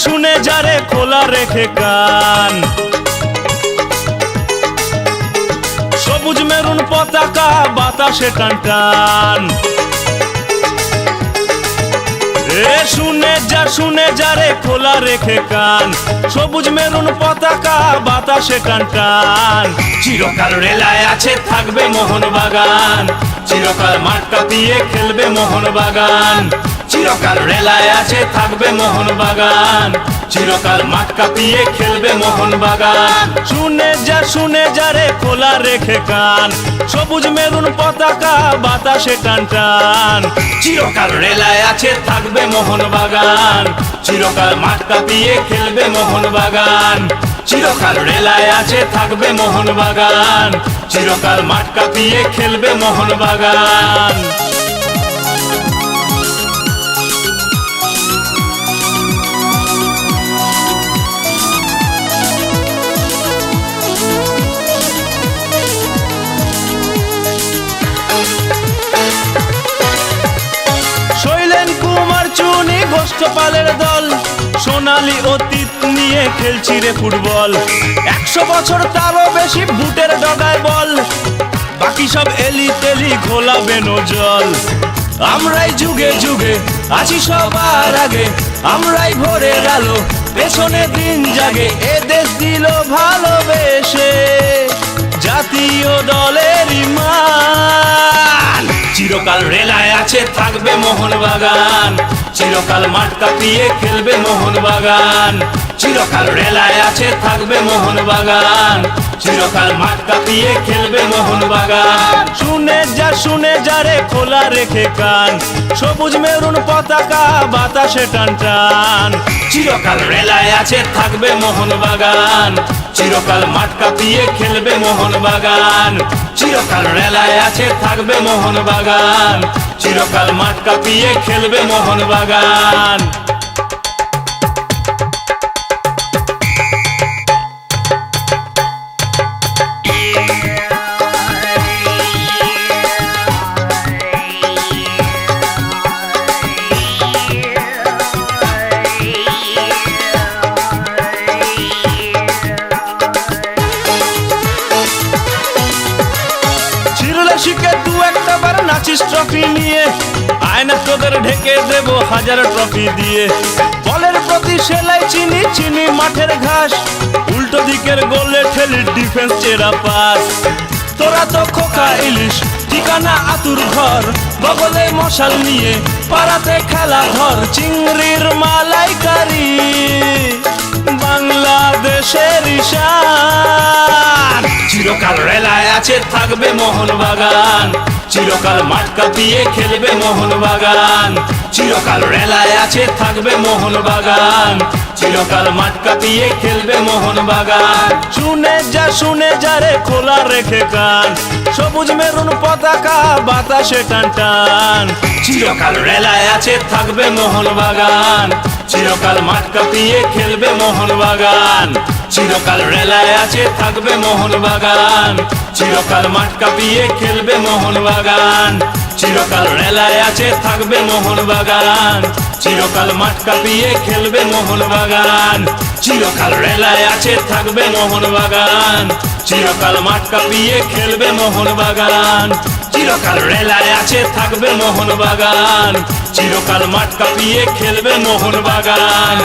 শুনে যারে খোলা রেখে কান, সবুজ মেরুন পতাকা বাতাসে টান টান। শুনে যারে খোলা রেখে কান, সবুজ মেরুন পতাকা বাতাসে টান টান। চিরকাল রেলায় আছে থাকবে মোহনবাগান, চিরকাল মাঠ কাঁপিয়ে খেলবে মোহনবাগান। চিরকাল রেলায় আছে থাকবে মোহনবাগান, চিরকাল মাঠ কাঁপিয়ে খেলবে মোহনবাগান। শুনে যারে খোলা রেখে কান, সবুজ মেরুন পতাকা বাতাসে টান টান। চিরকাল রেলায় আছে থাকবে মোহনবাগান, চিরকাল মাঠ কাঁপিয়ে খেলবে মোহনবাগান। চিরকাল রেলায় আছে থাকবে মোহনবাগান, চিরকাল মাঠ কাঁপিয়ে খেলবে মোহনবাগান। গোষ্ঠপালের দল সোনালী অতীত নিয়ে খেলছি রে ফুটবল। 100 বছর তারও বেশি বুটের ডগায় বল, বাকি সব এলি তেলি ঘোলাবে নজল। আমরাই যুগে যুগে আছি সবার আগে, আমরাই ভোরের আলো পেছনে দিন জাগে। এ দেশ দিল ভালোবেসে জাতীয় দলের মান। চিরকাল রেলায় আছে থাকবে মোহনবাগান, চিরকাল মাঠ কাঁপিয়ে খেলবে মোহনবাগান। চিরকাল রেলায় আছে থাকবে মোহনবাগান, চিরকাল মাঠ কাঁপিয়ে খেলবে মোহনবাগান। শুনে যারে খোলা রেখে কান, সবুজ মেরুন পতাকা বাতাসে টান টান। চিরকাল রেলায় আছে থাকবে মোহনবাগান, চিরকাল মাঠ কাঁপিয়ে খেলবে মোহনবাগান। চিরকাল রেলায় আছে থাকবে মোহনবাগান, চিরকাল মাঠ কাঁপিয়ে খেলবে মোহনবাগান। শিখে দু একটা বার নাচিস ট্রফি নিয়ে, আয়না তোদের ঢেকে দেব 1000 ট্রফি দিয়ে। বলের প্রতি সেলাই চিনি চিনি মাঠের ঘাস, উল্টো দিকের গোলে ঠেলি ডিফেন্স চেরা পাস। তোরা তো খোকা ইলিশ ঠিকানা আতুর ঘর, বগলে মশাল নিয়ে পাড়াতে খেলা ঘর। চিংড়ির মালাইকারি বাংলাদেশের ঈশান। চিরকাল রেলায় আছে থাকবে মোহনবাগান, চিরকাল মাঠ কাঁপিয়ে খেলবে মোহনবাগান। চিরকাল রেলায় আছে থাকবে মোহনবাগান, চিরকাল মাঠ কাঁপিয়ে খেলবে মোহনবাগান। শুনে যারে খোলা রেখে কান, সবুজ মেরুন পতাকা বাতাসে টান টান। চিরকাল রেলায় আছে থাকবে মোহনবাগান, চিরকাল মাঠ কাঁপিয়ে খেলবে মোহনবাগান। চিরকাল রেলায় আছে থাকবে মোহনবাগান, চিরকাল মাঠ কাঁপিয়ে খেলবে মোহনবাগান। চিরকাল রেলায় আছে থাকবে মোহনবাগান, চিরকাল মাঠ কাঁপিয়ে খেলবে মোহনবাগান। চিরকাল রেলায় আছে থাকবে মোহনবাগান, চিরকাল মাঠ কাঁপিয়ে খেলবে মোহনবাগান। চিরকাল রেলায় আছে থাকবে মোহনবাগান, চিরকাল মাঠ কাঁপিয়ে খেলবে মোহনবাগান।